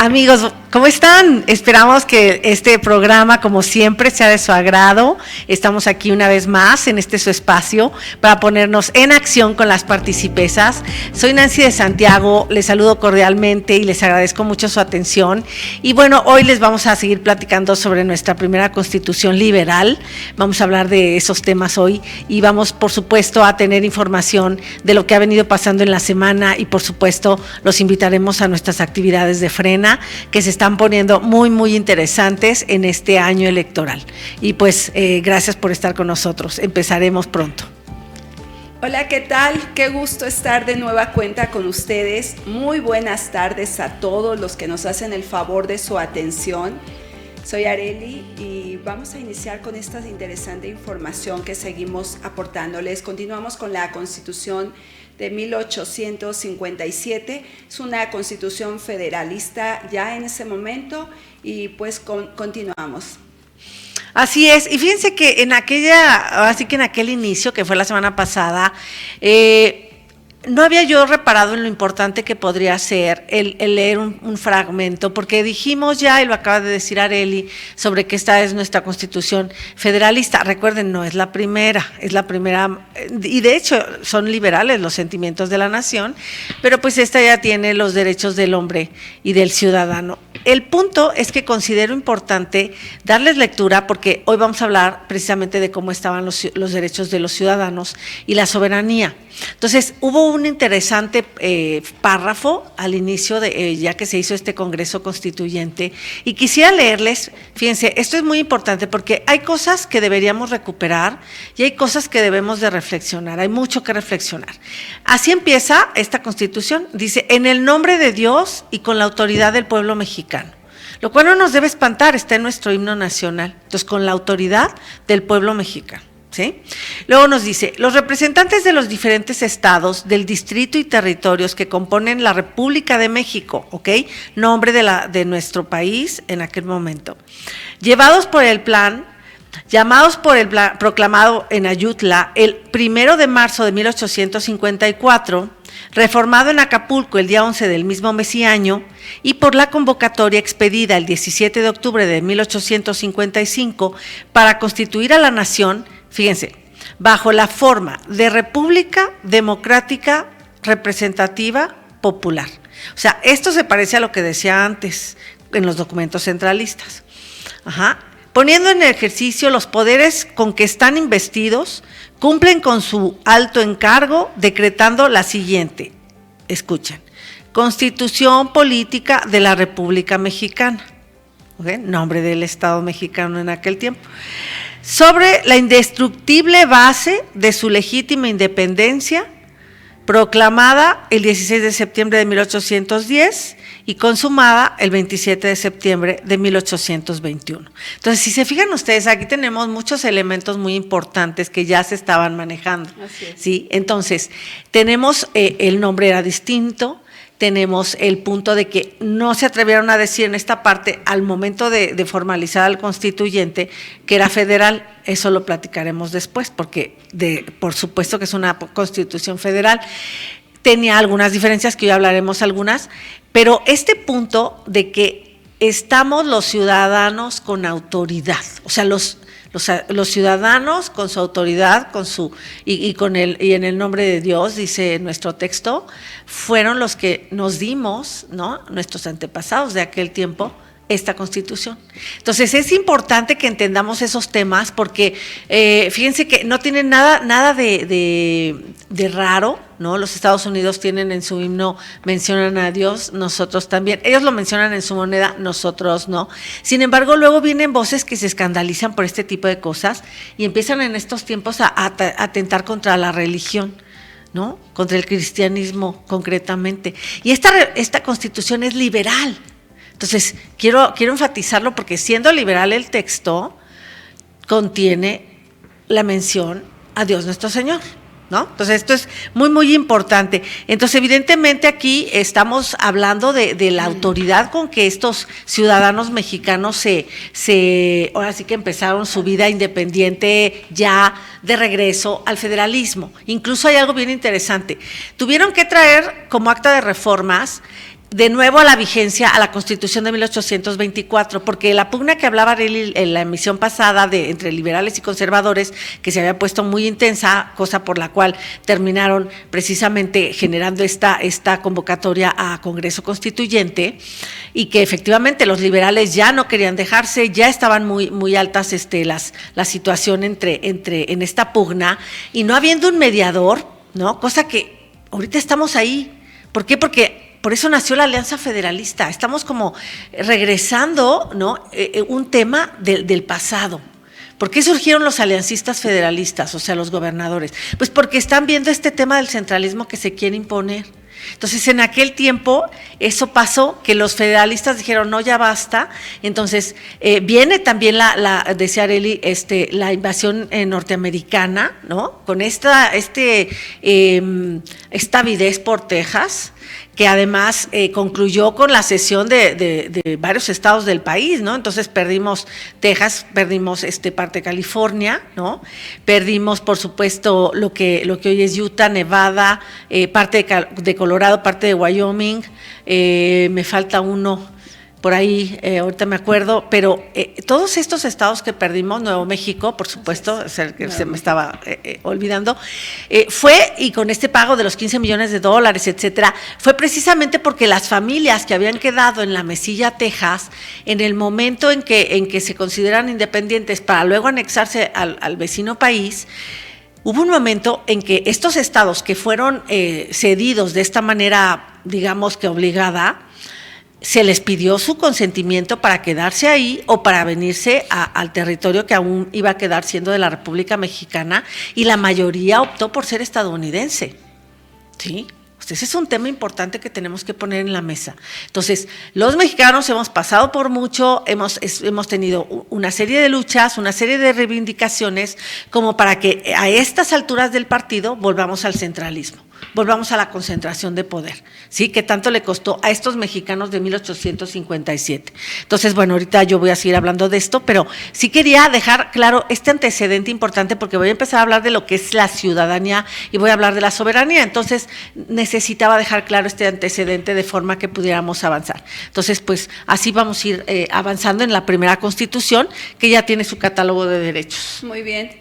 Amigos, ¿cómo están? Esperamos que este programa, como siempre, sea de su agrado. Estamos aquí una vez más en su espacio para ponernos en acción con las participesas. Soy Nancy de Santiago, les saludo cordialmente y les agradezco mucho su atención. Y bueno, hoy les vamos a seguir platicando sobre nuestra primera Constitución liberal. Vamos a hablar de esos temas hoy y vamos, por supuesto, a tener información de lo que ha venido pasando en la semana y, por supuesto, los invitaremos a nuestras actividades de Frena, que se están poniendo muy, muy interesantes en este año electoral. Y pues, gracias por estar con nosotros. Empezaremos pronto. Hola, ¿qué tal? Qué gusto estar de nueva cuenta con ustedes. Muy buenas tardes a todos los que nos hacen el favor de su atención. Soy Areli y vamos a iniciar con esta interesante información que seguimos aportándoles. Continuamos con la Constitución de 1857, es una constitución federalista ya en ese momento y pues continuamos. Así es, y fíjense que en aquel inicio, que fue la semana pasada, no había yo reparado en lo importante que podría ser el leer un fragmento, porque dijimos ya, y lo acaba de decir Areli, sobre que esta es nuestra Constitución federalista. Recuerden, no es la primera, y de hecho son liberales los sentimientos de la nación, pero pues esta ya tiene los derechos del hombre y del ciudadano. El punto es que considero importante darles lectura, porque hoy vamos a hablar precisamente de cómo estaban los derechos de los ciudadanos y la soberanía. Entonces, hubo un interesante párrafo al inicio, ya que se hizo este Congreso Constituyente, y quisiera leerles. Fíjense, esto es muy importante porque hay cosas que deberíamos recuperar y hay cosas que debemos de reflexionar, hay mucho que reflexionar. Así empieza esta Constitución, dice: en el nombre de Dios y con la autoridad del pueblo mexicano. Lo cual no nos debe espantar, está en nuestro himno nacional. Entonces, con la autoridad del pueblo mexicano. ¿Sí? Luego nos dice: los representantes de los diferentes estados, del distrito y territorios que componen la República de México, ¿ok? Nombre de nuestro país en aquel momento, llamados por el plan proclamado en Ayutla el 1 de marzo de 1854, reformado en Acapulco el día 11 del mismo mes y año, y por la convocatoria expedida el 17 de octubre de 1855 para constituir a la nación, fíjense, bajo la forma de república democrática representativa popular. O sea, esto se parece a lo que decía antes en los documentos centralistas. Poniendo en ejercicio los poderes con que están investidos, cumplen con su alto encargo, decretando la siguiente, escuchen: Constitución Política de la República Mexicana, ¿okay? Nombre del Estado mexicano en aquel tiempo, sobre la indestructible base de su legítima independencia, proclamada el 16 de septiembre de 1810 y consumada el 27 de septiembre de 1821. Entonces, si se fijan ustedes, aquí tenemos muchos elementos muy importantes que ya se estaban manejando. Así es. ¿Sí? Entonces, tenemos el nombre era distinto. Tenemos el punto de que no se atrevieron a decir en esta parte, al momento de formalizar al constituyente, que era federal. Eso lo platicaremos después, porque por supuesto que es una constitución federal. Tenía algunas diferencias, que hoy hablaremos algunas, pero este punto de que estamos los ciudadanos con autoridad, o sea, los ciudadanos con su autoridad, y en el nombre de Dios, dice nuestro texto, fueron los que nos dimos, ¿no?, nuestros antepasados de aquel tiempo, esta Constitución. Entonces, es importante que entendamos esos temas, porque fíjense que no tienen nada de raro, ¿no? Los Estados Unidos tienen en su himno, mencionan a Dios, nosotros también. Ellos lo mencionan en su moneda, nosotros no. Sin embargo, luego vienen voces que se escandalizan por este tipo de cosas y empiezan en estos tiempos a atentar contra la religión, ¿no? Contra el cristianismo concretamente. Y esta Constitución es liberal. Entonces, quiero enfatizarlo, porque siendo liberal el texto contiene la mención a Dios nuestro Señor, ¿no? Entonces, esto es muy, muy importante. Entonces, evidentemente aquí estamos hablando de la autoridad con que estos ciudadanos mexicanos ahora sí que empezaron su vida independiente ya de regreso al federalismo. Incluso hay algo bien interesante. Tuvieron que traer como acta de reformas de nuevo a la vigencia a la Constitución de 1824, porque la pugna que hablaba Arely en la emisión pasada entre liberales y conservadores, que se había puesto muy intensa, cosa por la cual terminaron precisamente generando esta convocatoria a Congreso Constituyente, y que efectivamente los liberales ya no querían dejarse, ya estaban muy altas la situación en esta pugna, y no habiendo un mediador, ¿no? Cosa que ahorita estamos ahí. ¿Por qué? Porque por eso nació la Alianza Federalista. Estamos como regresando, ¿no? Un tema del pasado. ¿Por qué surgieron los aliancistas federalistas, o sea, los gobernadores? Pues porque están viendo este tema del centralismo que se quiere imponer. Entonces, en aquel tiempo, eso pasó, que los federalistas dijeron, no, ya basta. Entonces, viene también decía Arely, la invasión norteamericana, ¿no? Con esta avidez por Texas, que además concluyó con la cesión de varios estados del país, ¿no? Entonces perdimos Texas, perdimos parte de California, ¿no? Perdimos, por supuesto, lo que hoy es Utah, Nevada, parte de Colorado, parte de Wyoming, me falta uno por ahí, ahorita me acuerdo, pero todos estos estados que perdimos, Nuevo México, por supuesto, es el que se me estaba olvidando, fue, y con este pago de los $15 millones, etcétera, fue precisamente porque las familias que habían quedado en la Mesilla, Texas, en el momento en que se consideran independientes para luego anexarse al vecino país, hubo un momento en que estos estados que fueron cedidos de esta manera, digamos que obligada, se les pidió su consentimiento para quedarse ahí o para venirse al territorio que aún iba a quedar siendo de la República Mexicana, y la mayoría optó por ser estadounidense, ¿sí? Ese es un tema importante que tenemos que poner en la mesa. Entonces, los mexicanos hemos pasado por mucho, hemos tenido una serie de luchas, una serie de reivindicaciones, como para que a estas alturas del partido volvamos al centralismo, volvamos a la concentración de poder, ¿sí? Que tanto le costó a estos mexicanos de 1857. Entonces, bueno, ahorita yo voy a seguir hablando de esto, pero sí quería dejar claro este antecedente importante, porque voy a empezar a hablar de lo que es la ciudadanía y voy a hablar de la soberanía. Entonces, necesitaba dejar claro este antecedente de forma que pudiéramos avanzar. Entonces, pues así vamos a ir avanzando en la primera Constitución, que ya tiene su catálogo de derechos. Muy bien.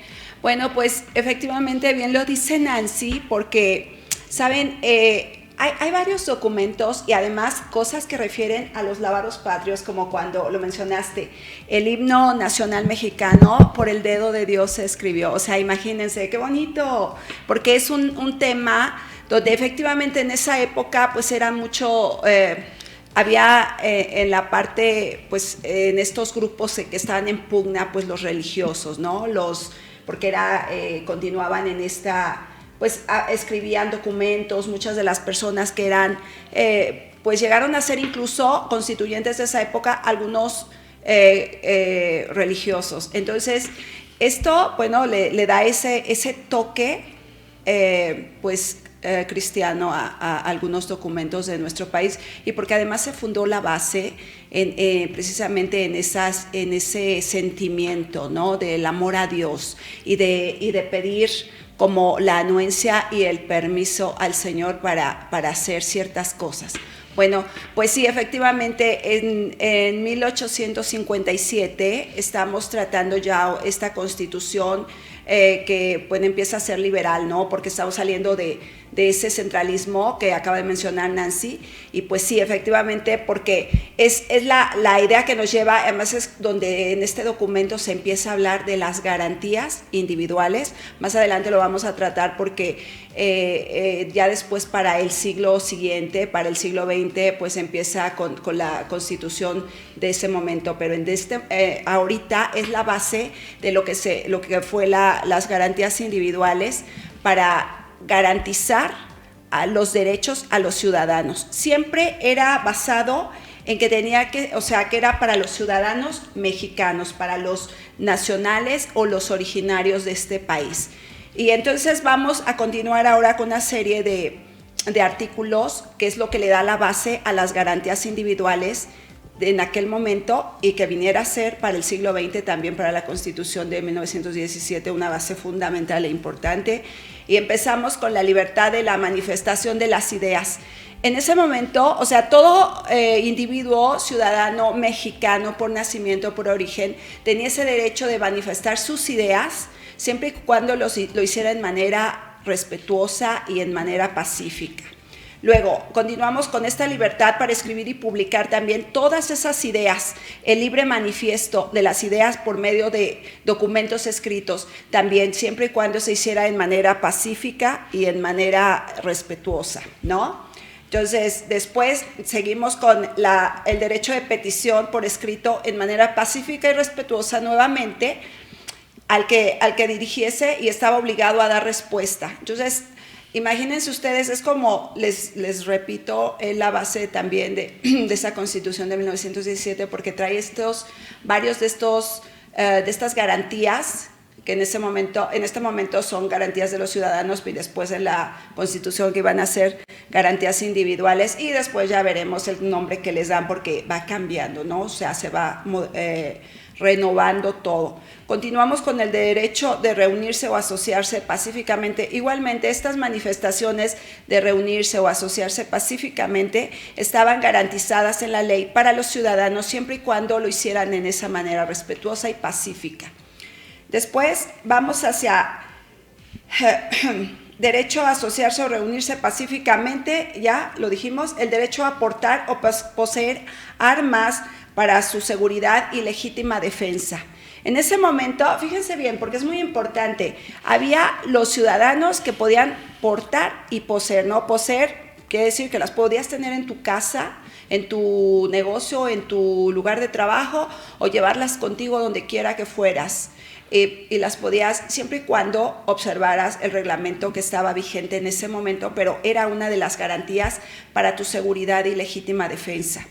Bueno, pues efectivamente bien lo dice Nancy, porque, ¿saben? Hay varios documentos y además cosas que refieren a los lábaros patrios, como cuando lo mencionaste, el himno nacional mexicano, por el dedo de Dios se escribió. O sea, imagínense, qué bonito, porque es un tema donde efectivamente en esa época pues era mucho, había en la parte, pues en estos grupos que estaban en pugna, pues los religiosos, ¿no? Porque continuaban en esta, pues escribían documentos, muchas de las personas que eran, pues llegaron a ser incluso constituyentes de esa época, algunos religiosos. Entonces, esto, bueno, le da ese toque, pues cristiano a algunos documentos de nuestro país, y porque además se fundó la base precisamente en ese sentimiento, ¿no? Del amor a Dios y de pedir como la anuencia y el permiso al Señor para hacer ciertas cosas. Bueno, pues sí, efectivamente, en 1857 estamos tratando ya esta Constitución que pues empieza a ser liberal, ¿no? Porque estamos saliendo de ese centralismo que acaba de mencionar Nancy, y pues sí, efectivamente, porque es la idea que nos lleva, además es donde en este documento se empieza a hablar de las garantías individuales. Más adelante lo vamos a tratar porque ya después para el siglo siguiente, para el siglo XX, pues empieza con la Constitución de ese momento, pero ahorita es la base de lo que fue las garantías individuales para garantizar los derechos a los ciudadanos. Siempre era basado en que que era para los ciudadanos mexicanos, para los nacionales o los originarios de este país. Y entonces vamos a continuar ahora con una serie de artículos, que es lo que le da la base a las garantías individuales en aquel momento, y que viniera a ser para el siglo XX, también para la Constitución de 1917, una base fundamental e importante. Y empezamos con la libertad de la manifestación de las ideas. En ese momento, o sea, todo individuo, ciudadano, mexicano por nacimiento, por origen, tenía ese derecho de manifestar sus ideas, siempre y cuando lo hiciera en manera respetuosa y en manera pacífica. Luego, continuamos con esta libertad para escribir y publicar también todas esas ideas, el libre manifiesto de las ideas por medio de documentos escritos, también siempre y cuando se hiciera en manera pacífica y en manera respetuosa, ¿no? Entonces, después seguimos con el derecho de petición por escrito en manera pacífica y respetuosa nuevamente al que dirigiese y estaba obligado a dar respuesta. Entonces, imagínense ustedes, es como, les repito, la base también de esa Constitución de 1917, porque trae varios de estas garantías que en este momento son garantías de los ciudadanos, y después en la Constitución que iban a ser garantías individuales, y después ya veremos el nombre que les dan porque va cambiando, ¿no? O sea, se va renovando todo. Continuamos con el derecho de reunirse o asociarse pacíficamente. Igualmente, estas manifestaciones de reunirse o asociarse pacíficamente estaban garantizadas en la ley para los ciudadanos siempre y cuando lo hicieran en esa manera respetuosa y pacífica. Después vamos hacia derecho a asociarse o reunirse pacíficamente, ya lo dijimos, el derecho a portar o poseer armas para su seguridad y legítima defensa. En ese momento, fíjense bien, porque es muy importante, había los ciudadanos que podían portar y poseer, ¿no? Poseer quiere decir que las podías tener en tu casa, en tu negocio, en tu lugar de trabajo, o llevarlas contigo donde quiera que fueras. Y las podías siempre y cuando observaras el reglamento que estaba vigente en ese momento, pero era una de las garantías para tu seguridad y legítima defensa.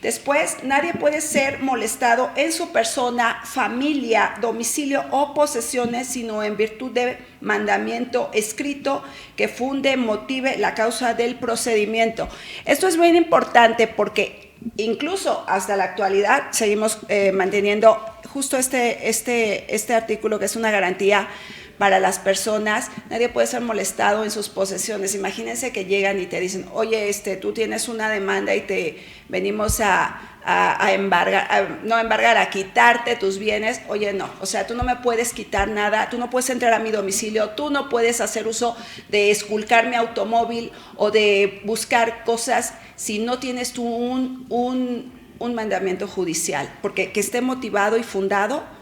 Después, nadie puede ser molestado en su persona, familia, domicilio o posesiones, sino en virtud de mandamiento escrito que funde, motive la causa del procedimiento. Esto es muy importante porque incluso hasta la actualidad seguimos manteniendo justo este artículo, que es una garantía para las personas. Nadie puede ser molestado en sus posesiones. Imagínense que llegan y te dicen, oye, tú tienes una demanda y te venimos a embargar, a quitarte tus bienes. Oye, no, o sea, tú no me puedes quitar nada, tú no puedes entrar a mi domicilio, tú no puedes hacer uso de esculcar mi automóvil o de buscar cosas si no tienes tú un mandamiento judicial, porque que esté motivado y fundado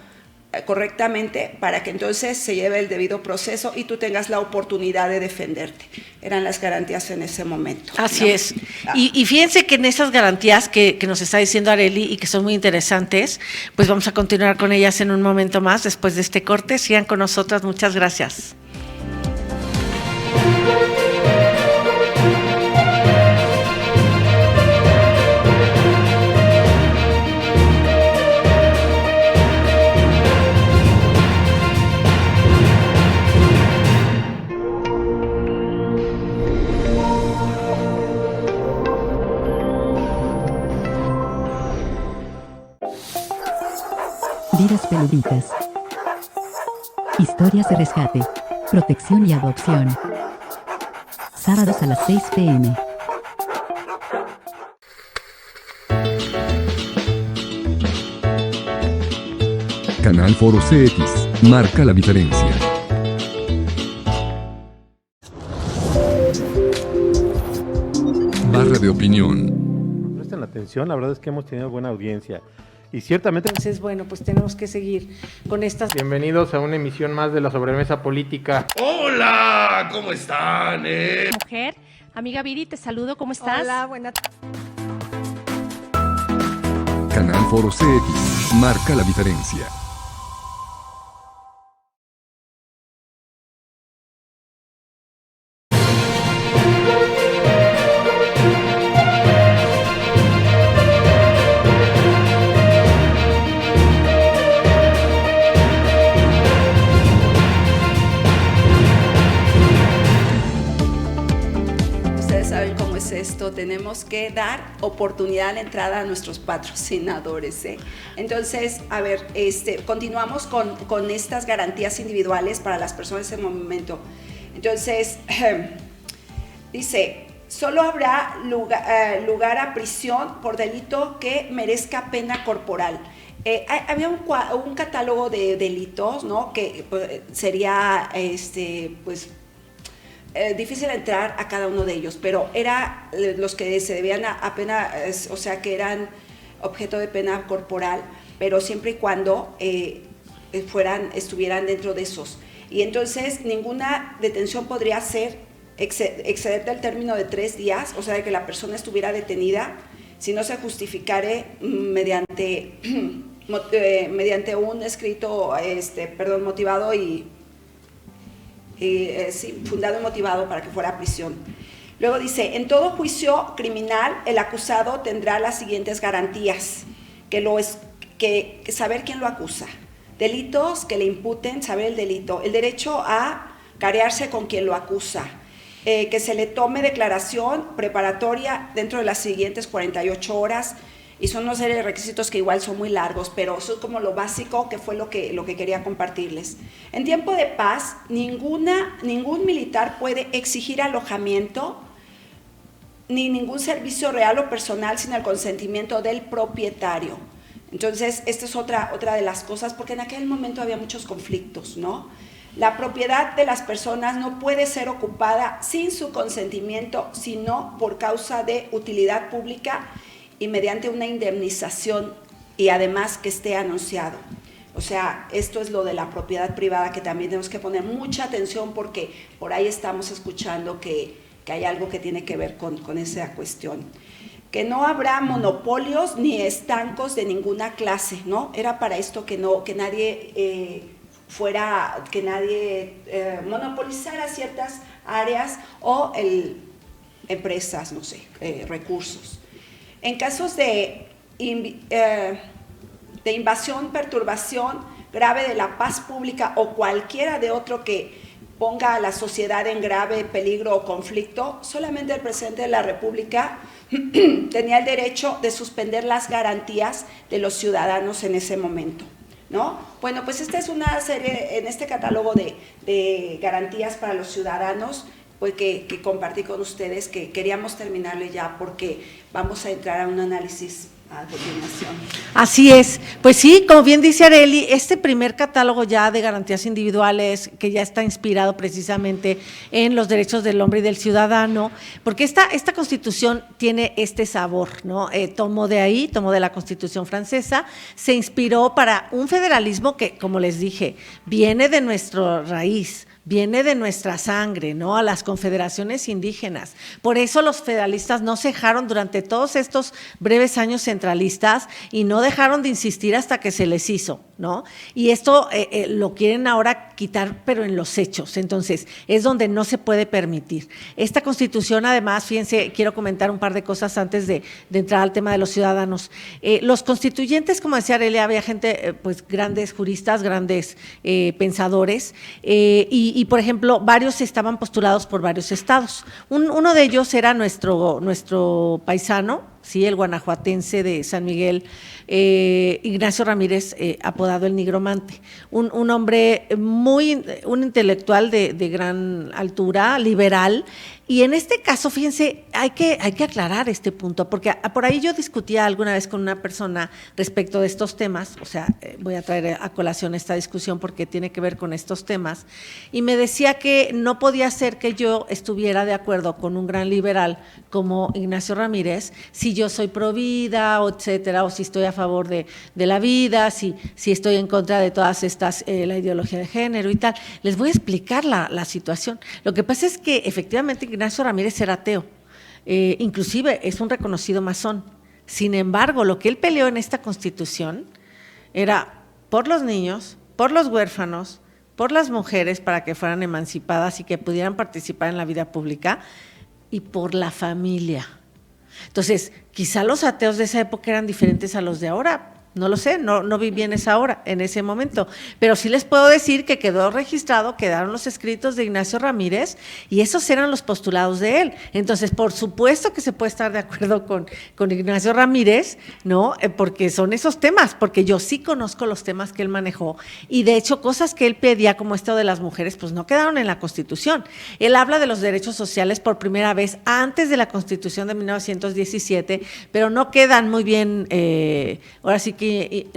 correctamente para que entonces se lleve el debido proceso y tú tengas la oportunidad de defenderte. Eran las garantías en ese momento. Así es. Y fíjense que en esas garantías que nos está diciendo Arely y que son muy interesantes, pues vamos a continuar con ellas en un momento más después de este corte. Sigan con nosotras. Muchas gracias. Vidas peluditas. Historias de rescate, protección y adopción. Sábados a las 6 p.m. Canal Foro CX marca la diferencia. Barra de opinión. Presten atención, la verdad es que hemos tenido buena audiencia. Y ciertamente... Entonces, bueno, pues tenemos que seguir con estas... Bienvenidos a una emisión más de la Sobremesa Política. ¡Hola! ¿Cómo están? Mujer, amiga Viri, te saludo, ¿cómo estás? Hola, buenas tardes. Canal Foro CX marca la diferencia. Tenemos que dar oportunidad de entrada a nuestros patrocinadores, ¿eh? Entonces, a ver, continuamos con estas garantías individuales para las personas en ese momento. Entonces, dice, solo habrá lugar a prisión por delito que merezca pena corporal. Había un catálogo de delitos, ¿no? Que sería difícil entrar a cada uno de ellos, pero era los que se debían a pena, o sea, que eran objeto de pena corporal, pero siempre y cuando estuvieran dentro de esos. Y entonces ninguna detención podría exceder del término de 3 días, o sea, de que la persona estuviera detenida, si no se justificare mediante un escrito, motivado fundado y motivado para que fuera a prisión. Luego dice, en todo juicio criminal, el acusado tendrá las siguientes garantías, que saber quién lo acusa, delitos que le imputen, saber el delito, el derecho a carearse con quien lo acusa, que se le tome declaración preparatoria dentro de las siguientes 48 horas, y son una serie de requisitos que igual son muy largos, pero eso es como lo básico, que fue lo que quería compartirles. En tiempo de paz, ningún militar puede exigir alojamiento ni ningún servicio real o personal sin el consentimiento del propietario. Entonces, esta es otra de las cosas, porque en aquel momento había muchos conflictos, ¿no? La propiedad de las personas no puede ser ocupada sin su consentimiento, sino por causa de utilidad pública y mediante una indemnización, y además que esté anunciado. O sea, esto es lo de la propiedad privada, que también tenemos que poner mucha atención, porque por ahí estamos escuchando que hay algo que tiene que ver con esa cuestión. Que no habrá monopolios ni estancos de ninguna clase, ¿no? Era para esto que nadie monopolizara ciertas áreas o empresas, no sé, recursos. En casos de invasión, perturbación grave de la paz pública o cualquiera de otro que ponga a la sociedad en grave peligro o conflicto, solamente el presidente de la República tenía el derecho de suspender las garantías de los ciudadanos en ese momento, ¿no? Bueno, pues esta es una serie, en este catálogo de garantías para los ciudadanos, pues que compartí con ustedes, que queríamos terminarle ya, porque vamos a entrar a un análisis a continuación. Así es, pues sí, como bien dice Arely, este primer catálogo ya de garantías individuales, que ya está inspirado precisamente en los derechos del hombre y del ciudadano, porque esta Constitución tiene este sabor, ¿no? Tomó de la Constitución francesa, se inspiró para un federalismo que, como les dije, viene de nuestra raíz, viene de nuestra sangre, ¿no? A las confederaciones indígenas. Por eso los federalistas no cejaron durante todos estos breves años centralistas y no dejaron de insistir hasta que se les hizo, ¿no? Y esto lo quieren ahora quitar, pero en los hechos. Entonces, es donde no se puede permitir. Esta Constitución, además, fíjense, quiero comentar un par de cosas antes de entrar al tema de los ciudadanos. Los constituyentes, como decía Aurelia, había gente, pues grandes juristas, grandes pensadores, y, por ejemplo, varios estaban postulados por varios estados. Uno de ellos era nuestro paisano, sí, el guanajuatense de San Miguel, Ignacio Ramírez, apodado el Nigromante, un hombre un intelectual de gran altura, liberal. Y en este caso, fíjense, hay que aclarar este punto, porque por ahí yo discutía alguna vez con una persona respecto de estos temas, o sea, voy a traer a colación esta discusión porque tiene que ver con estos temas, y me decía que no podía ser que yo estuviera de acuerdo con un gran liberal como Ignacio Ramírez si yo soy pro vida, etcétera, o si estoy a favor de la vida, si estoy en contra de todas estas, la ideología de género y tal. Les voy a explicar la situación. Lo que pasa es que efectivamente Ignacio Ramírez era ateo, inclusive es un reconocido masón. Sin embargo, lo que él peleó en esta Constitución era por los niños, por los huérfanos, por las mujeres para que fueran emancipadas y que pudieran participar en la vida pública, y por la familia. Entonces, quizá los ateos de esa época eran diferentes a los de ahora, No lo sé, no vi bien esa hora, en ese momento, pero sí les puedo decir que quedó registrado, quedaron los escritos de Ignacio Ramírez y esos eran los postulados de él. Entonces, por supuesto que se puede estar de acuerdo con Ignacio Ramírez, ¿no? Porque son esos temas, porque yo sí conozco los temas que él manejó y de hecho cosas que él pedía como esto de las mujeres, pues no quedaron en la Constitución. Él habla de los derechos sociales por primera vez antes de la Constitución de 1917, pero no quedan muy bien, ahora sí que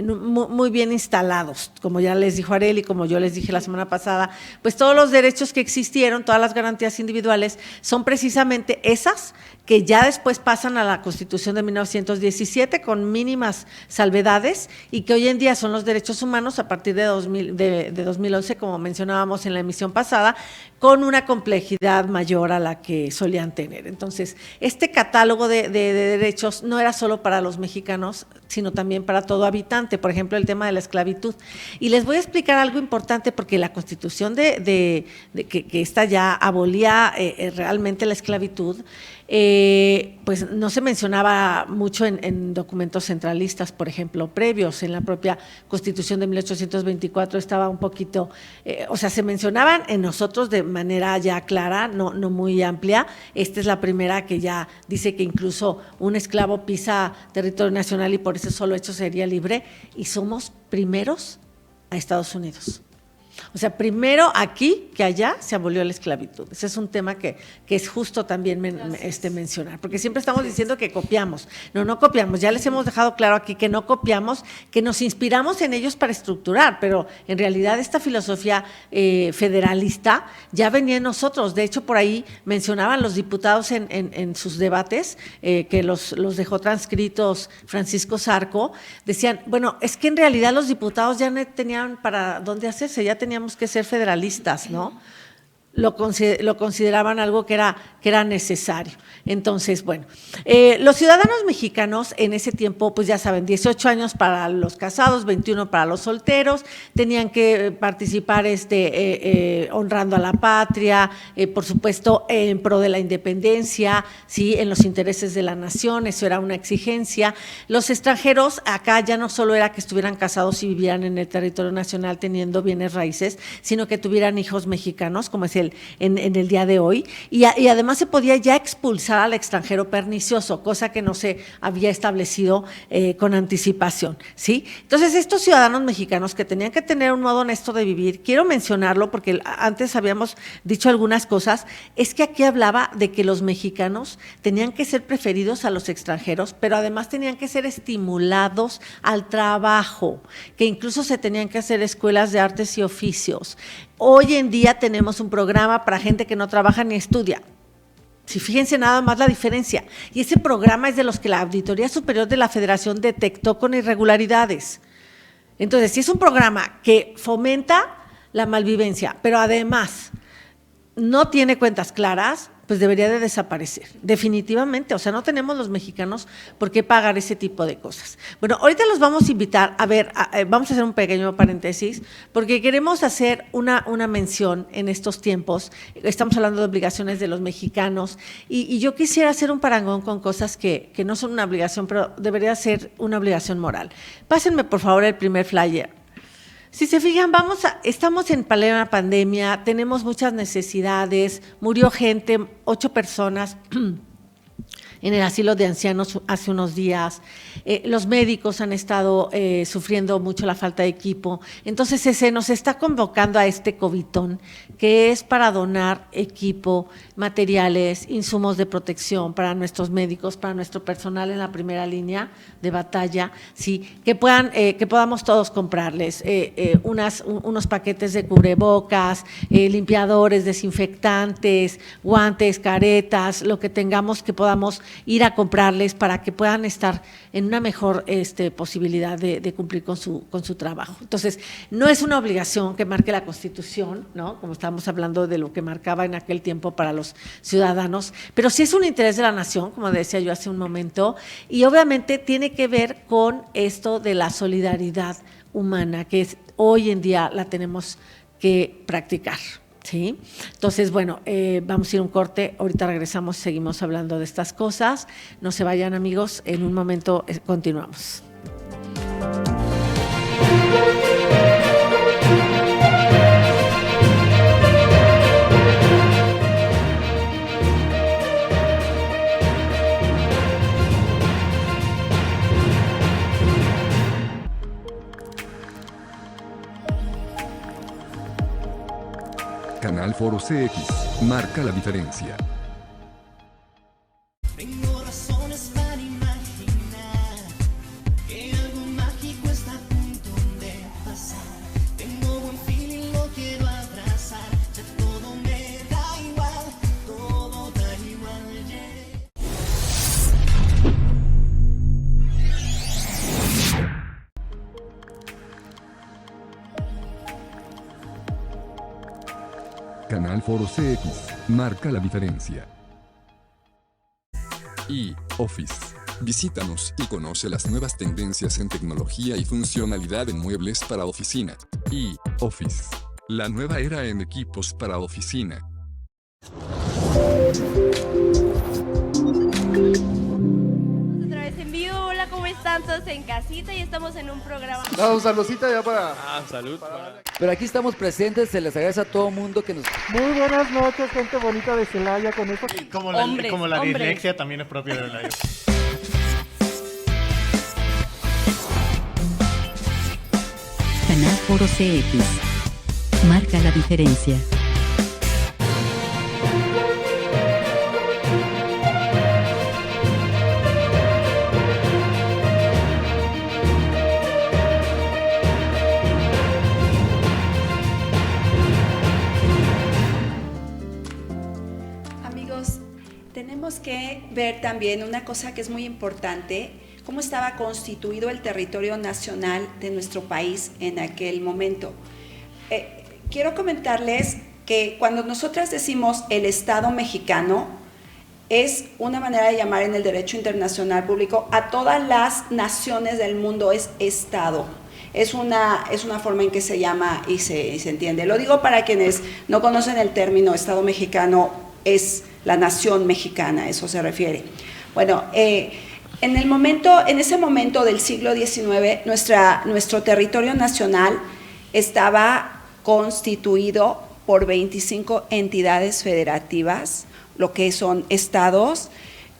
muy bien instalados, como ya les dijo Arely, como yo les dije la semana pasada, pues todos los derechos que existieron, todas las garantías individuales, son precisamente esas que ya después pasan a la Constitución de 1917 con mínimas salvedades y que hoy en día son los derechos humanos a partir de 2011, como mencionábamos en la emisión pasada, con una complejidad mayor a la que solían tener. Entonces, este catálogo de derechos no era solo para los mexicanos, sino también para todo habitante, por ejemplo, el tema de la esclavitud. Y les voy a explicar algo importante porque la Constitución que esta ya abolía realmente la esclavitud, pues no se mencionaba mucho en documentos centralistas, por ejemplo, previos. En la propia Constitución de 1824 estaba un poquito, o sea, se mencionaban en nosotros de manera ya clara, no muy amplia. Esta es la primera que ya dice que incluso un esclavo pisa territorio nacional y por ese solo hecho sería libre, y somos primeros a Estados Unidos. O sea, primero aquí que allá se abolió la esclavitud. Ese es un tema que es justo también mencionar, porque siempre estamos diciendo que copiamos. No copiamos, ya les hemos dejado claro aquí que no copiamos, que nos inspiramos en ellos para estructurar, pero en realidad esta filosofía federalista ya venía en nosotros. De hecho, por ahí mencionaban los diputados en sus debates, que los dejó transcritos Francisco Zarco, decían, bueno, es que en realidad los diputados ya no tenían para dónde hacerse, ya teníamos que ser federalistas, ¿no? Lo consideraban algo que era necesario. Entonces, bueno, los ciudadanos mexicanos en ese tiempo, pues ya saben, 18 años para los casados, 21 para los solteros, tenían que participar honrando a la patria, por supuesto, en pro de la independencia, ¿sí? En los intereses de la nación, eso era una exigencia. Los extranjeros, acá ya no solo era que estuvieran casados y vivieran en el territorio nacional teniendo bienes raíces, sino que tuvieran hijos mexicanos, como es en el día de hoy, y además se podía ya expulsar al extranjero pernicioso, cosa que no se había establecido con anticipación, ¿sí? Entonces, estos ciudadanos mexicanos que tenían que tener un modo honesto de vivir, quiero mencionarlo porque antes habíamos dicho algunas cosas, es que aquí hablaba de que los mexicanos tenían que ser preferidos a los extranjeros, pero además tenían que ser estimulados al trabajo, que incluso se tenían que hacer escuelas de artes y oficios. Hoy en día tenemos un programa para gente que no trabaja ni estudia. Si fíjense nada más la diferencia. Y ese programa es de los que la Auditoría Superior de la Federación detectó con irregularidades. Entonces, si es un programa que fomenta la malvivencia, pero además no tiene cuentas claras, pues debería de desaparecer, definitivamente. O sea, no tenemos los mexicanos por qué pagar ese tipo de cosas. Bueno, ahorita los vamos a invitar a ver, vamos a hacer un pequeño paréntesis, porque queremos hacer una mención en estos tiempos. Estamos hablando de obligaciones de los mexicanos y yo quisiera hacer un parangón con cosas que no son una obligación, pero debería ser una obligación moral. Pásenme, por favor, el primer flyer. Si se fijan, estamos en plena pandemia, tenemos muchas necesidades, murió gente, 8 personas en el asilo de ancianos hace unos días, los médicos han estado sufriendo mucho la falta de equipo, entonces se nos está convocando a este COVIDón, que es para donar equipo, materiales, insumos de protección para nuestros médicos, para nuestro personal en la primera línea de batalla, sí, que podamos todos comprarles unos paquetes de cubrebocas, limpiadores, desinfectantes, guantes, caretas, lo que tengamos que podamos ir a comprarles para que puedan estar en una mejor posibilidad de cumplir con su trabajo. Entonces, no es una obligación que marque la Constitución, ¿no? Como estábamos hablando de lo que marcaba en aquel tiempo para los ciudadanos, pero sí es un interés de la nación, como decía yo hace un momento, y obviamente tiene que ver con esto de la solidaridad humana, que hoy en día la tenemos que practicar. ¿Sí? Entonces, bueno, vamos a ir a un corte, ahorita regresamos, seguimos hablando de estas cosas, no se vayan amigos, en un momento continuamos. Foro CX marca la diferencia. Tengo razones para imaginar que algo mágico está a punto de pasar. Tengo buen feeling, lo quiero abrazar. Ya todo me da igual, todo da igual. Canal Foro CX marca la diferencia. Y Office. Visítanos y conoce las nuevas tendencias en tecnología y funcionalidad en muebles para oficina. Y Office. La nueva era en equipos para oficina. Otra vez en vivo, hola, ¿cómo están todos en casita? Y estamos en un programa. Un saludcita ya para... salud. Pero aquí estamos presentes, se les agradece a todo mundo que nos... Muy buenas noches, gente bonita de Celaya, con esto. Como Hombres, la hombres. dislexia también es propia de la Canal Foro CX marca la diferencia. Amigos, tenemos que ver también una cosa que es muy importante, cómo estaba constituido el territorio nacional de nuestro país en aquel momento. Quiero comentarles que cuando nosotras decimos el Estado mexicano, es una manera de llamar en el derecho internacional público a todas las naciones del mundo, es Estado. Es una forma en que se llama y se entiende. Lo digo para quienes no conocen el término Estado mexicano, es la nación mexicana, a eso se refiere. Bueno, en ese momento del siglo XIX, nuestro territorio nacional estaba constituido por 25 entidades federativas, lo que son estados,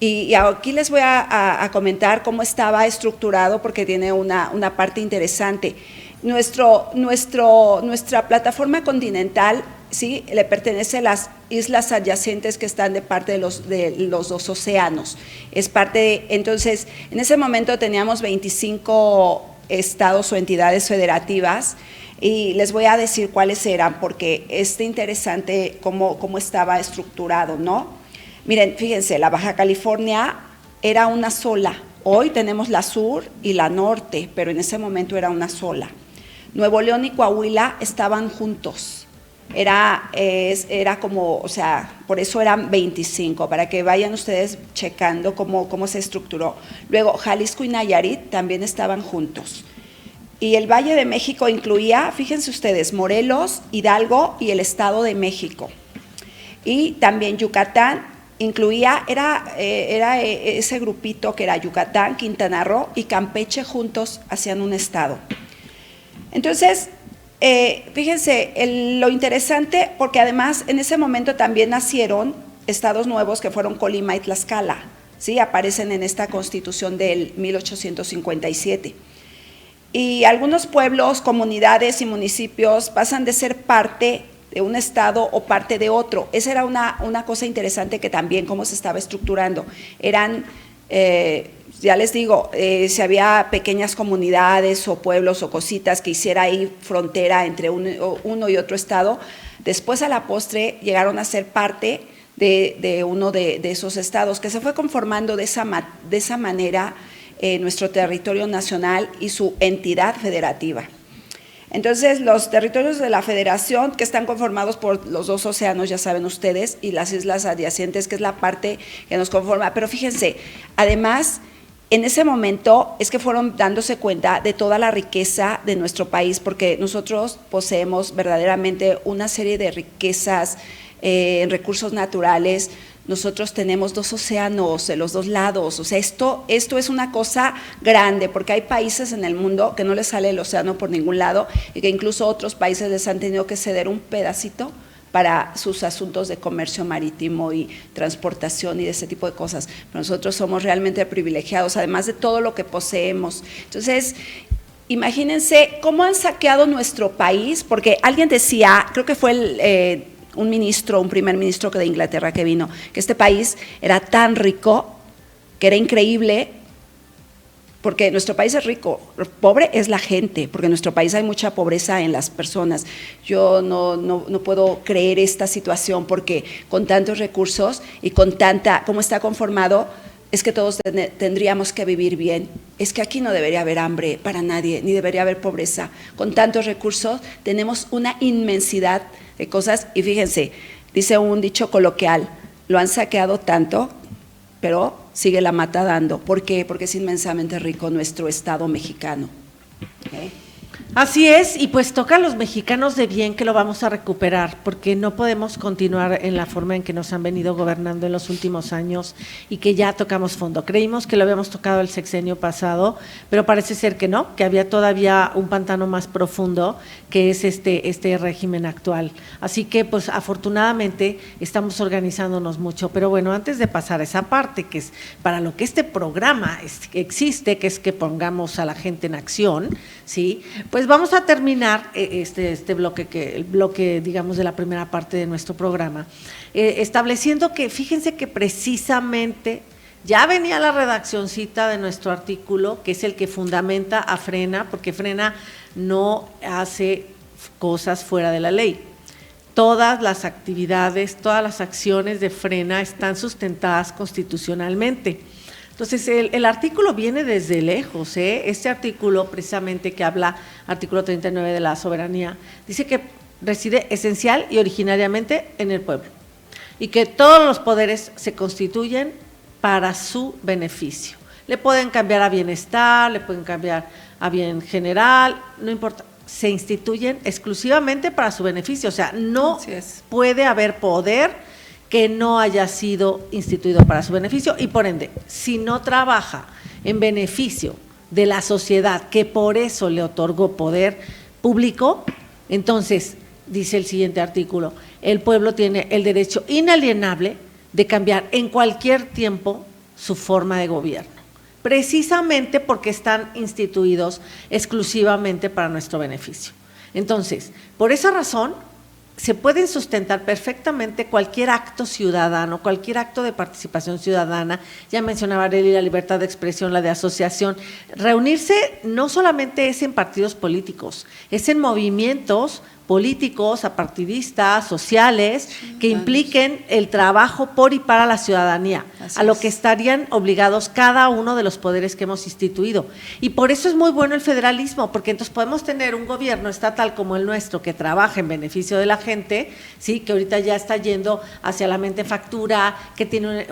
y aquí les voy a comentar cómo estaba estructurado porque tiene una parte interesante. Nuestra plataforma continental, ¿sí?, le pertenece a las islas adyacentes que están de parte de los dos océanos. Entonces, en ese momento teníamos 25 estados o entidades federativas y les voy a decir cuáles eran porque es interesante cómo estaba estructurado, ¿no? Miren, fíjense, la Baja California era una sola. Hoy tenemos la sur y la norte, pero en ese momento era una sola. Nuevo León y Coahuila estaban juntos. Era como, o sea, por eso eran 25, para que vayan ustedes checando cómo se estructuró. Luego, Jalisco y Nayarit también estaban juntos. Y el Valle de México incluía, fíjense ustedes, Morelos, Hidalgo y el Estado de México. Y también Yucatán incluía, era ese grupito que era Yucatán, Quintana Roo y Campeche juntos hacían un estado. Entonces, fíjense, lo interesante, porque además en ese momento también nacieron estados nuevos que fueron Colima y Tlaxcala, ¿sí? Aparecen en esta constitución del 1857. Y algunos pueblos, comunidades y municipios pasan de ser parte de un estado o parte de otro. Esa era una cosa interesante que también cómo se estaba estructurando. Eran, ya les digo, si había pequeñas comunidades o pueblos o cositas que hiciera ahí frontera entre uno y otro estado, después a la postre llegaron a ser parte de uno de esos estados, que se fue conformando de esa manera nuestro territorio nacional y su entidad federativa. Entonces, los territorios de la federación, que están conformados por los dos océanos, ya saben ustedes, y las islas adyacentes, que es la parte que nos conforma. Pero fíjense, además, en ese momento es que fueron dándose cuenta de toda la riqueza de nuestro país, porque nosotros poseemos verdaderamente una serie de riquezas en recursos naturales. Nosotros tenemos dos océanos de los dos lados, o sea, esto es una cosa grande, porque hay países en el mundo que no les sale el océano por ningún lado y que incluso otros países les han tenido que ceder un pedacito para sus asuntos de comercio marítimo y transportación y de ese tipo de cosas. Pero nosotros somos realmente privilegiados, además de todo lo que poseemos. Entonces, imagínense cómo han saqueado nuestro país, porque alguien decía, creo que fue un primer ministro de Inglaterra que vino, que este país era tan rico que era increíble, porque nuestro país es rico, pobre es la gente, porque en nuestro país hay mucha pobreza en las personas. Yo no puedo creer esta situación, porque con tantos recursos y con tanta, cómo está conformado, es que todos tendríamos que vivir bien. Es que aquí no debería haber hambre para nadie, ni debería haber pobreza. Con tantos recursos tenemos una inmensidad de cosas, y fíjense, dice un dicho coloquial, lo han saqueado tanto, pero sigue la mata dando. ¿Por qué? Porque es inmensamente rico nuestro Estado mexicano. ¿Okay? Así es, y pues toca a los mexicanos de bien que lo vamos a recuperar, porque no podemos continuar en la forma en que nos han venido gobernando en los últimos años y que ya tocamos fondo. Creímos que lo habíamos tocado el sexenio pasado, pero parece ser que no, que había todavía un pantano más profundo, que es este régimen actual. Así que pues afortunadamente estamos organizándonos mucho, pero bueno, antes de pasar a esa parte, que es para lo que este programa existe, que es que pongamos a la gente en acción, ¿sí? Pues vamos a terminar este bloque, el bloque, digamos, de la primera parte de nuestro programa, estableciendo que, fíjense que precisamente ya venía la redaccioncita de nuestro artículo, que es el que fundamenta a Frena, porque Frena no hace cosas fuera de la ley. Todas las actividades, todas las acciones de Frena están sustentadas constitucionalmente. Entonces, el artículo viene desde lejos, Este artículo precisamente que habla, artículo 39 de la soberanía, dice que reside esencial y originariamente en el pueblo y que todos los poderes se constituyen para su beneficio. Le pueden cambiar a bienestar, le pueden cambiar a bien general, no importa, se instituyen exclusivamente para su beneficio, o sea, no puede haber poder que no haya sido instituido para su beneficio y por ende, si no trabaja en beneficio de la sociedad, que por eso le otorgó poder público, entonces, dice el siguiente artículo, el pueblo tiene el derecho inalienable de cambiar en cualquier tiempo su forma de gobierno, precisamente porque están instituidos exclusivamente para nuestro beneficio. Entonces, por esa razón, se pueden sustentar perfectamente cualquier acto ciudadano, cualquier acto de participación ciudadana, ya mencionaba Arely, la libertad de expresión, la de asociación. Reunirse no solamente es en partidos políticos, es en movimientos políticos, apartidistas, sociales, que impliquen el trabajo por y para la ciudadanía, a lo que estarían obligados cada uno de los poderes que hemos instituido. Y por eso es muy bueno el federalismo, porque entonces podemos tener un gobierno estatal como el nuestro, que trabaja en beneficio de la gente, sí, que ahorita ya está yendo hacia la manufactura, que tiene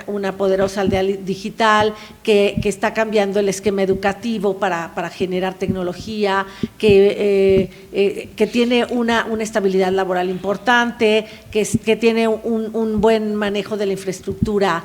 una poderosa aldea digital, que está cambiando el esquema educativo para generar tecnología, que tiene una estabilidad laboral importante, que tiene un buen manejo de la infraestructura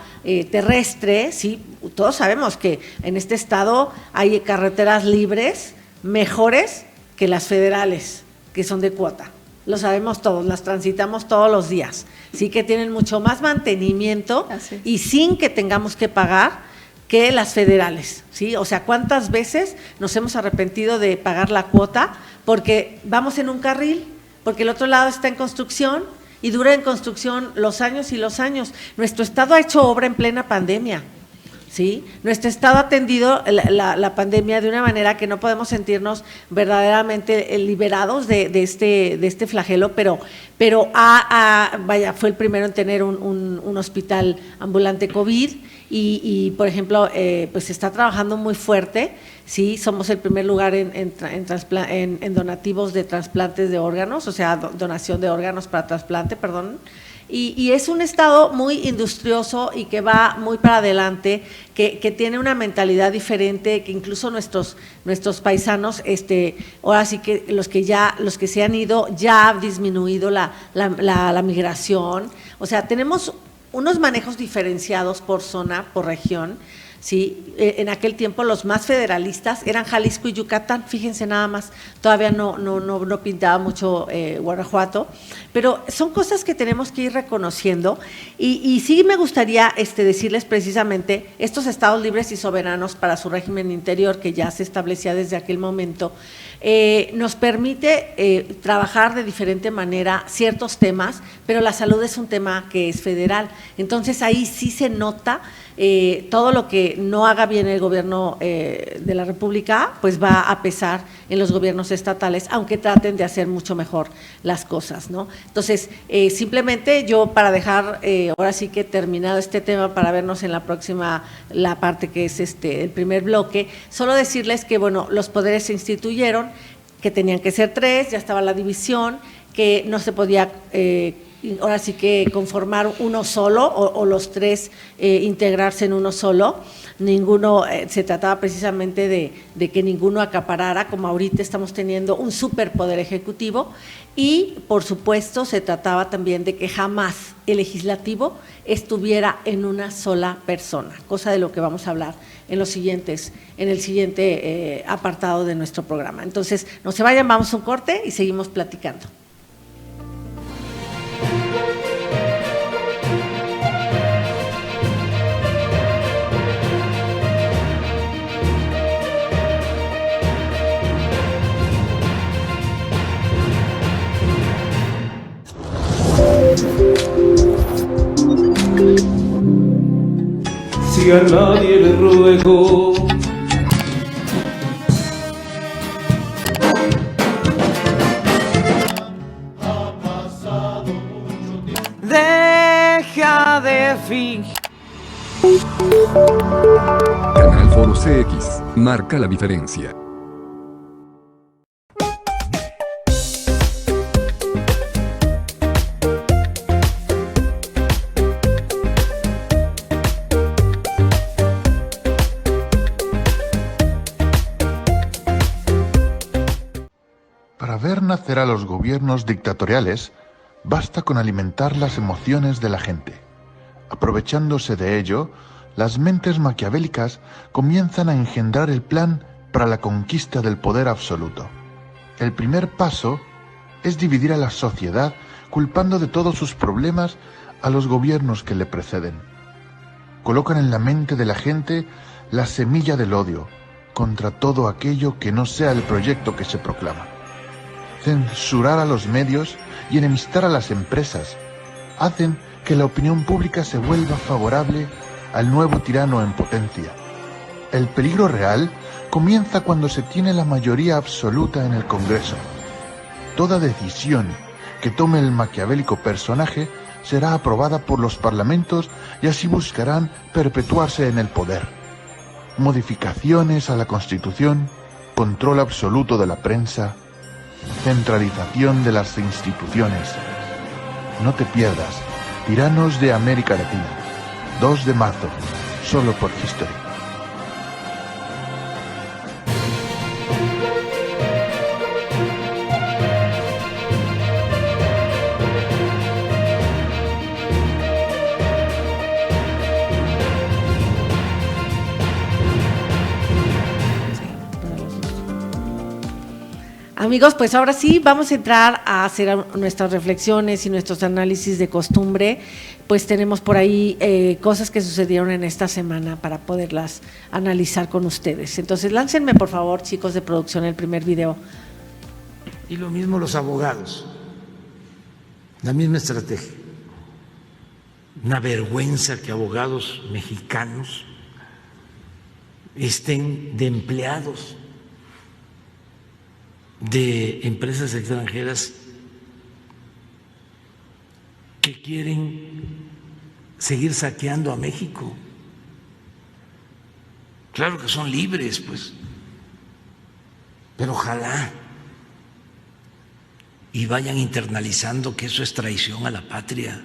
terrestre, ¿sí? Todos sabemos que en este estado hay carreteras libres mejores que las federales, que son de cuota. Lo sabemos todos, las transitamos todos los días, sí, que tienen mucho más mantenimiento y sin que tengamos que pagar que las federales, ¿sí? O sea, ¿cuántas veces nos hemos arrepentido de pagar la cuota porque vamos en un carril, porque el otro lado está en construcción y dura en construcción los años y los años? Nuestro estado ha hecho obra en plena pandemia, ¿sí? Nuestro estado ha atendido la pandemia de una manera que no podemos sentirnos verdaderamente liberados de este flagelo, pero vaya, fue el primero en tener un hospital ambulante COVID y por ejemplo, pues se está trabajando muy fuerte, sí, somos el primer lugar en donativos de trasplantes de órganos, o sea, donación de órganos para trasplante, perdón. Y es un estado muy industrioso y que va muy para adelante, que tiene una mentalidad diferente, que incluso nuestros paisanos, ahora sí que los que se han ido, ya ha disminuido la migración. O sea, tenemos unos manejos diferenciados por zona, por región. Sí, en aquel tiempo los más federalistas eran Jalisco y Yucatán, fíjense nada más, todavía no pintaba mucho Guanajuato, pero son cosas que tenemos que ir reconociendo y sí me gustaría decirles precisamente estos estados libres y soberanos para su régimen interior que ya se establecía desde aquel momento, nos permite trabajar de diferente manera ciertos temas, pero la salud es un tema que es federal. Entonces ahí sí se nota todo lo que no haga bien el gobierno de la República, pues va a pesar en los gobiernos estatales, aunque traten de hacer mucho mejor las cosas, ¿no? Entonces, simplemente yo para dejar ahora sí que terminado este tema para vernos en la próxima, la parte que es el primer bloque, solo decirles que, bueno, los poderes se instituyeron, que tenían que ser 3, ya estaba la división, que no se podía ahora sí que conformar uno solo o los 3 integrarse en uno solo. Ninguno, se trataba precisamente de que ninguno acaparara, como ahorita estamos teniendo un superpoder ejecutivo, y por supuesto se trataba también de que jamás el legislativo estuviera en una sola persona, cosa de lo que vamos a hablar en el siguiente apartado de nuestro programa. Entonces, no se vayan, vamos a un corte y seguimos platicando. Si a nadie le ruego, deja de fingir. Canal Foro CX, marca la diferencia. Para ver nacer a los gobiernos dictatoriales, basta con alimentar las emociones de la gente. Aprovechándose de ello, las mentes maquiavélicas comienzan a engendrar el plan para la conquista del poder absoluto. El primer paso es dividir a la sociedad culpando de todos sus problemas a los gobiernos que le preceden. Colocan en la mente de la gente la semilla del odio contra todo aquello que no sea el proyecto que se proclama. Censurar a los medios y enemistar a las empresas hacen que la opinión pública se vuelva favorable al nuevo tirano en potencia. El peligro real comienza cuando se tiene la mayoría absoluta en el Congreso. Toda decisión que tome el maquiavélico personaje será aprobada por los parlamentos y así buscarán perpetuarse en el poder. Modificaciones a la Constitución, control absoluto de la prensa, centralización de las instituciones. No te pierdas Tiranos de América Latina, 2 de marzo, solo por History. Amigos, pues ahora sí vamos a entrar a hacer nuestras reflexiones y nuestros análisis de costumbre. Pues tenemos por ahí cosas que sucedieron en esta semana para poderlas analizar con ustedes. Entonces, láncenme por favor, chicos de producción, el primer video. Y lo mismo los abogados, la misma estrategia. Una vergüenza que abogados mexicanos estén de empleados de empresas extranjeras que quieren seguir saqueando a México. Claro que son libres, pues, pero ojalá y vayan internalizando que eso es traición a la patria.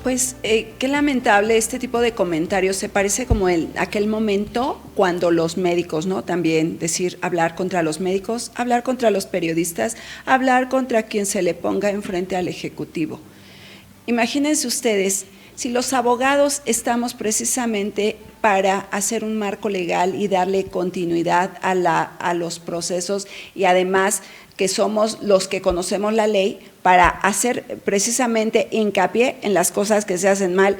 Pues qué lamentable este tipo de comentarios, se parece como en aquel momento cuando los médicos, ¿no? También decir, hablar contra los médicos, hablar contra los periodistas, hablar contra quien se le ponga enfrente al Ejecutivo. Imagínense ustedes, si los abogados estamos precisamente para hacer un marco legal y darle continuidad a los procesos y además que somos los que conocemos la ley, para hacer precisamente hincapié en las cosas que se hacen mal.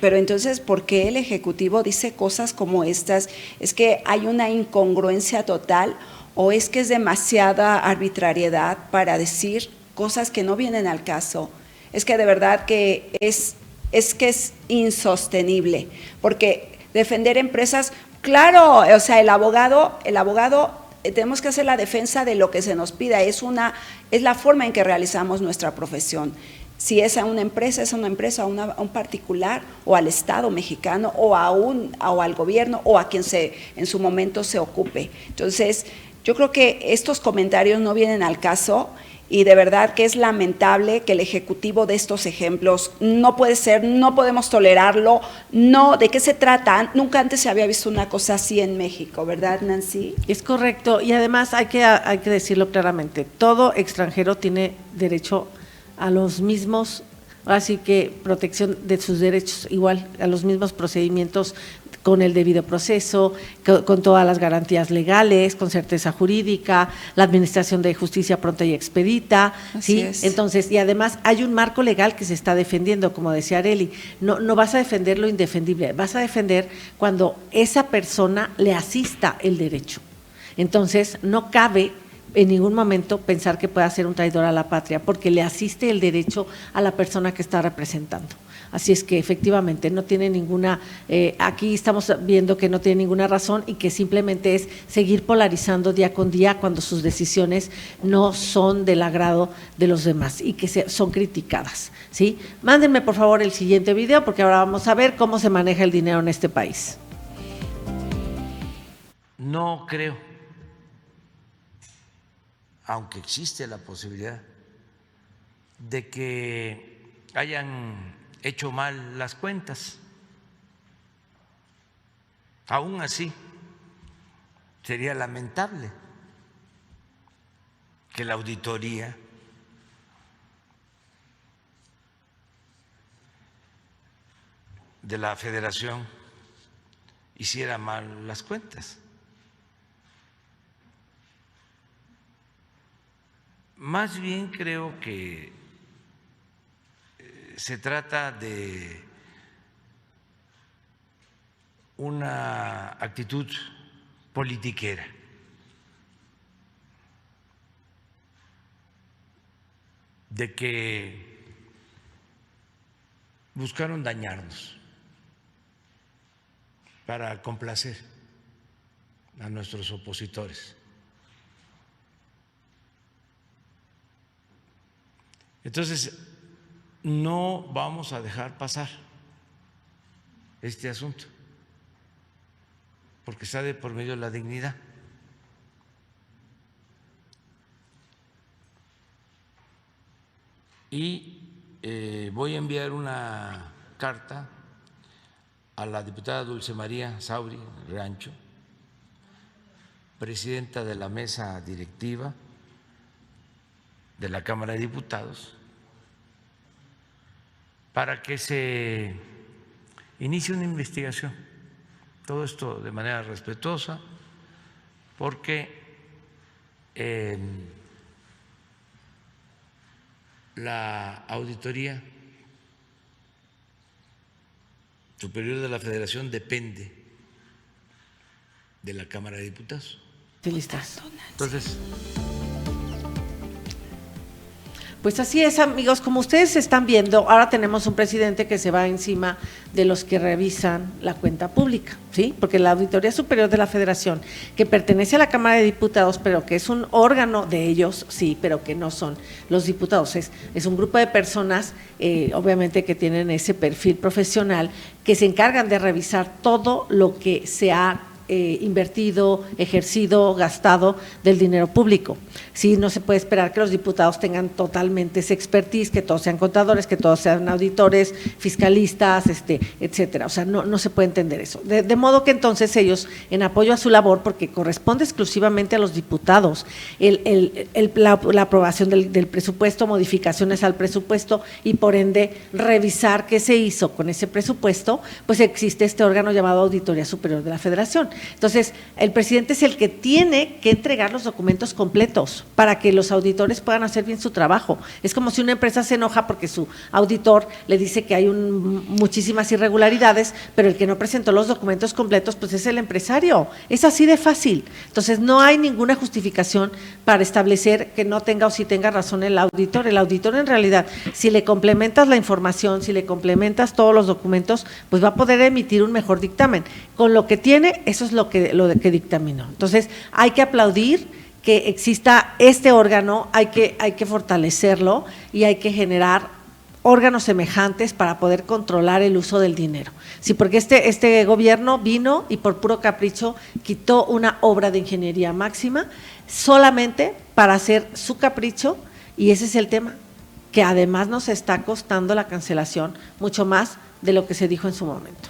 Pero entonces, ¿por qué el Ejecutivo dice cosas como estas? ¿Es que hay una incongruencia total o es que es demasiada arbitrariedad para decir cosas que no vienen al caso? Es que de verdad que es insostenible, porque defender empresas, claro, o sea, el abogado tenemos que hacer la defensa de lo que se nos pida, es la forma en que realizamos nuestra profesión. Si es a una empresa, a un particular, o al Estado mexicano, o al gobierno, o a quien en su momento se ocupe. Entonces, yo creo que estos comentarios no vienen al caso, y de verdad que es lamentable que el Ejecutivo dé estos ejemplos. No puede ser, no podemos tolerarlo. No, ¿de qué se trata? Nunca antes se había visto una cosa así en México, ¿verdad, Nancy? Es correcto, y además hay que decirlo claramente, todo extranjero tiene derecho a los mismos, así que protección de sus derechos, igual a los mismos procedimientos con el debido proceso, con todas las garantías legales, con certeza jurídica, la administración de justicia pronta y expedita, ¿sí? Entonces, y además hay un marco legal que se está defendiendo, como decía Arely, no vas a defender lo indefendible, vas a defender cuando esa persona le asista el derecho. Entonces, no cabe en ningún momento pensar que pueda ser un traidor a la patria, porque le asiste el derecho a la persona que está representando. Así es que efectivamente no tiene ninguna, aquí estamos viendo que no tiene ninguna razón y que simplemente es seguir polarizando día con día cuando sus decisiones no son del agrado de los demás y que son criticadas, ¿sí? Mándenme por favor el siguiente video, porque ahora vamos a ver cómo se maneja el dinero en este país. No creo, aunque existe la posibilidad de que hayan hecho mal las cuentas. Aún así, sería lamentable que la auditoría de la Federación hiciera mal las cuentas. Más bien creo que se trata de una actitud politiquera. De que buscaron dañarnos para complacer a nuestros opositores. Entonces, no vamos a dejar pasar este asunto, porque está de por medio la dignidad. Y voy a enviar una carta a la diputada Dulce María Sauri Rancho, presidenta de la mesa directiva de la Cámara de Diputados, para que se inicie una investigación. Todo esto de manera respetuosa, porque la Auditoría Superior de la Federación depende de la Cámara de Diputados. Entonces, pues así es, amigos, como ustedes están viendo, ahora tenemos un presidente que se va encima de los que revisan la cuenta pública, ¿sí? Porque la Auditoría Superior de la Federación, que pertenece a la Cámara de Diputados, pero que es un órgano de ellos, sí, pero que no son los diputados, es un grupo de personas, obviamente que tienen ese perfil profesional, que se encargan de revisar todo lo que se ha invertido, ejercido, gastado del dinero público. Sí, no se puede esperar que los diputados tengan totalmente ese expertise, que todos sean contadores, que todos sean auditores, fiscalistas, etcétera. O sea, no se puede entender eso. De modo que entonces ellos, en apoyo a su labor, porque corresponde exclusivamente a los diputados, la aprobación del presupuesto, modificaciones al presupuesto y por ende revisar qué se hizo con ese presupuesto, pues existe este órgano llamado Auditoría Superior de la Federación. Entonces, el presidente es el que tiene que entregar los documentos completos para que los auditores puedan hacer bien su trabajo. Es como si una empresa se enoja porque su auditor le dice que hay muchísimas irregularidades, pero el que no presentó los documentos completos, pues es el empresario. Es así de fácil. Entonces, no hay ninguna justificación para establecer que no tenga o sí tenga razón el auditor. El auditor, en realidad, si le complementas la información, si le complementas todos los documentos, pues va a poder emitir un mejor dictamen. Con lo que tiene, eso es lo que dictaminó. Entonces, hay que aplaudir que exista este órgano, hay que fortalecerlo y hay que generar órganos semejantes para poder controlar el uso del dinero. Sí, porque este gobierno vino y por puro capricho quitó una obra de ingeniería máxima solamente para hacer su capricho, y ese es el tema, que además nos está costando la cancelación mucho más de lo que se dijo en su momento.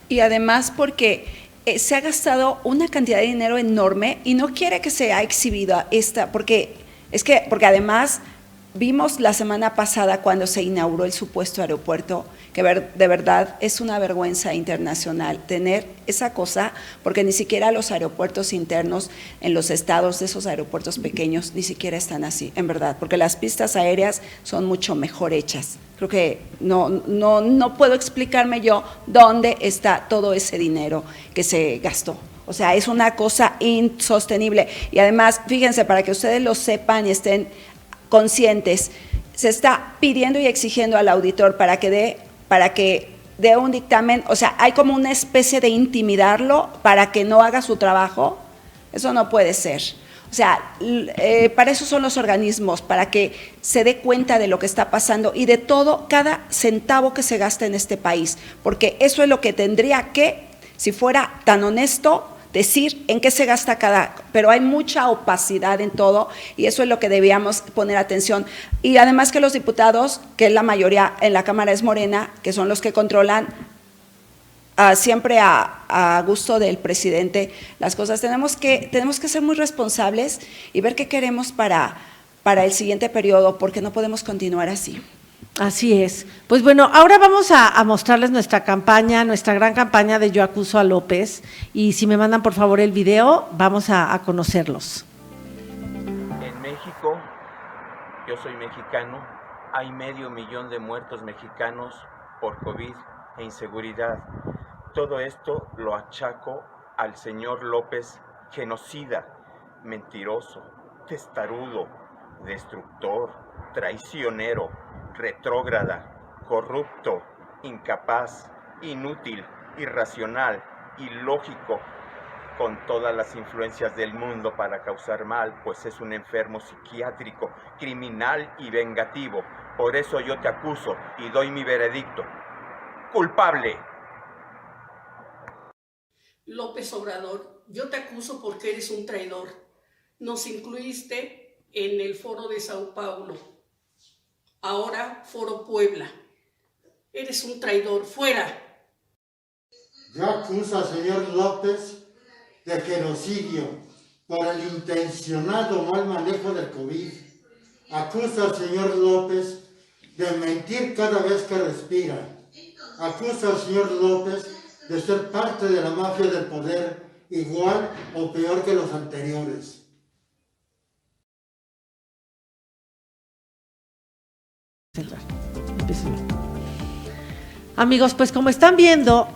Y además porque se ha gastado una cantidad de dinero enorme y no quiere que sea exhibida porque además vimos la semana pasada cuando se inauguró el supuesto aeropuerto, que de verdad es una vergüenza internacional tener esa cosa, porque ni siquiera los aeropuertos internos en los estados de esos aeropuertos pequeños ni siquiera están así, en verdad, porque las pistas aéreas son mucho mejor hechas. Creo que no puedo explicarme yo dónde está todo ese dinero que se gastó. O sea, es una cosa insostenible. Y además, fíjense, para que ustedes lo sepan y estén conscientes, se está pidiendo y exigiendo al auditor para que dé un dictamen, o sea, hay como una especie de intimidarlo para que no haga su trabajo. Eso no puede ser. O sea, para eso son los organismos, para que se dé cuenta de lo que está pasando y de todo, cada centavo que se gasta en este país, porque eso es lo que tendría que, si fuera tan honesto, decir en qué se gasta pero hay mucha opacidad en todo y eso es lo que debíamos poner atención. Y además que los diputados, que la mayoría en la Cámara es Morena, que son los que controlan siempre a gusto del presidente las cosas, tenemos que ser muy responsables y ver qué queremos para el siguiente periodo, porque no podemos continuar así. Así es. Pues bueno, ahora vamos a mostrarles nuestra campaña, nuestra gran campaña de Yo Acuso a López, y si me mandan por favor el video, vamos a conocerlos. En México, yo soy mexicano, hay 500,000 de muertos mexicanos por COVID e inseguridad. Todo esto lo achaco al señor López, genocida, mentiroso, testarudo, destructor, traicionero, retrógrada, corrupto, incapaz, inútil, irracional, ilógico, con todas las influencias del mundo para causar mal, pues es un enfermo psiquiátrico, criminal y vengativo. Por eso yo te acuso y doy mi veredicto. ¡Culpable! López Obrador, yo te acuso porque eres un traidor. Nos incluiste en el Foro de Sao Paulo, ahora Foro Puebla. Eres un traidor, fuera. Yo acuso al señor López de genocidio por el intencionado mal manejo del COVID. Acuso al señor López de mentir cada vez que respira. Acuso al señor López de ser parte de la mafia del poder, igual o peor que los anteriores. Amigos, pues como están viendo,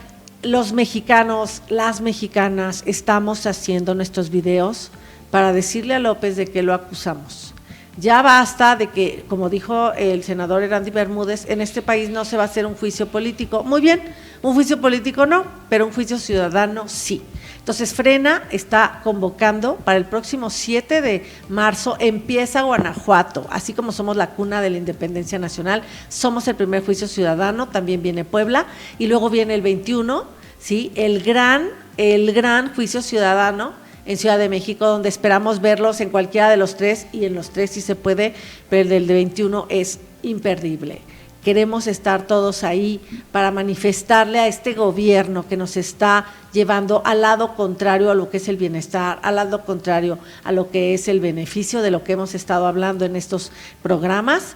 los mexicanos, las mexicanas, estamos haciendo nuestros videos para decirle a López de que lo acusamos. Ya basta de que, como dijo el senador Erandy Bermúdez, en este país no se va a hacer un juicio político. Muy bien, un juicio político no, pero un juicio ciudadano sí. Entonces, Frena está convocando para el próximo 7 de marzo, empieza Guanajuato, así como somos la cuna de la independencia nacional, somos el primer juicio ciudadano, también viene Puebla, y luego viene el 21, ¿sí? el gran juicio ciudadano en Ciudad de México, donde esperamos verlos en cualquiera de los tres, y en los tres sí se puede, pero el del 21 es imperdible. Queremos estar todos ahí para manifestarle a este gobierno que nos está llevando al lado contrario a lo que es el bienestar, al lado contrario a lo que es el beneficio de lo que hemos estado hablando en estos programas.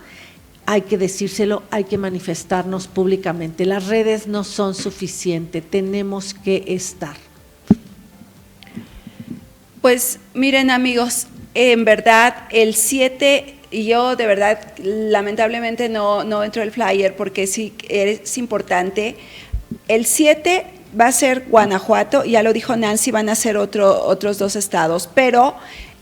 Hay que decírselo, hay que manifestarnos públicamente. Las redes no son suficientes, tenemos que estar. Pues miren amigos, en verdad el 7, y yo de verdad lamentablemente no entro el flyer porque sí es importante, el 7 va a ser Guanajuato, ya lo dijo Nancy, van a ser otros 2 estados, pero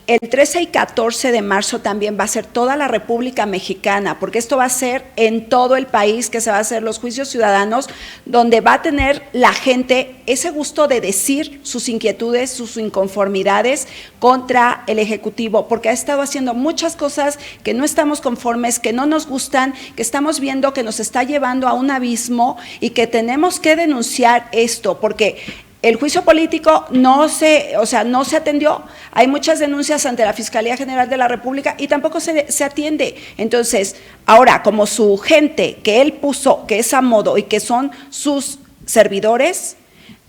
el 13 y 14 de marzo también va a ser toda la República Mexicana, porque esto va a ser en todo el país que se va a hacer los juicios ciudadanos, donde va a tener la gente ese gusto de decir sus inquietudes, sus inconformidades contra el Ejecutivo, porque ha estado haciendo muchas cosas que no estamos conformes, que no nos gustan, que estamos viendo que nos está llevando a un abismo y que tenemos que denunciar esto, porque el juicio político no se atendió. Hay muchas denuncias ante la Fiscalía General de la República y tampoco se atiende. Entonces, ahora, como su gente que él puso, que es a modo y que son sus servidores,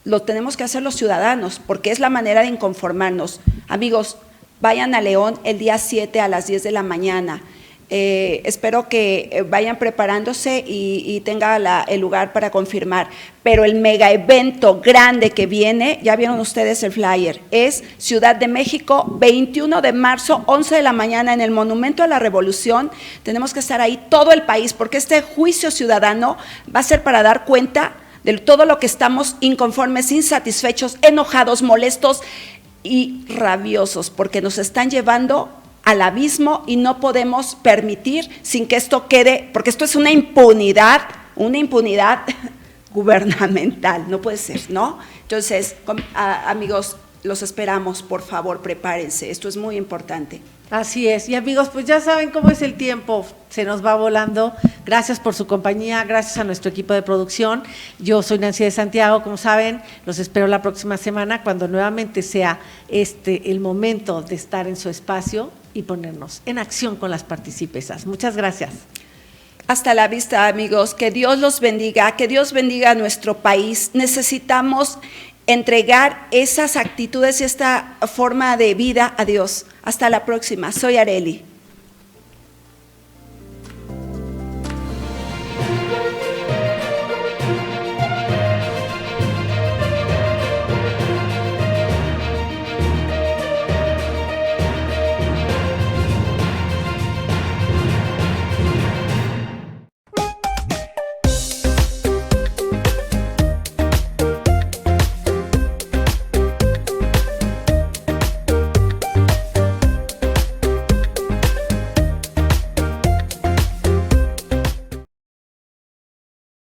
lo tenemos que hacer los ciudadanos, porque es la manera de inconformarnos. Amigos, vayan a León el día 7 a las 10 de la mañana. Espero que vayan preparándose y tenga el lugar para confirmar, pero el mega evento grande que viene, ya vieron ustedes el flyer, es Ciudad de México, 21 de marzo, 11 de la mañana en el Monumento a la Revolución. Tenemos que estar ahí todo el país, porque este juicio ciudadano va a ser para dar cuenta de todo lo que estamos inconformes, insatisfechos, enojados, molestos y rabiosos, porque nos están llevando al abismo y no podemos permitir sin que esto quede, porque esto es una impunidad gubernamental, no puede ser, ¿no? Entonces, amigos, los esperamos, por favor, prepárense, esto es muy importante. Así es, y amigos, pues ya saben cómo es el tiempo, se nos va volando. Gracias por su compañía, gracias a nuestro equipo de producción. Yo soy Nancy de Santiago, como saben, los espero la próxima semana cuando nuevamente sea el momento de estar en su espacio y ponernos en acción con las participesas. Muchas gracias. Hasta la vista, amigos, que Dios los bendiga, que Dios bendiga a nuestro país. Necesitamos entregar esas actitudes y esta forma de vida a Dios. Hasta la próxima, soy Areli.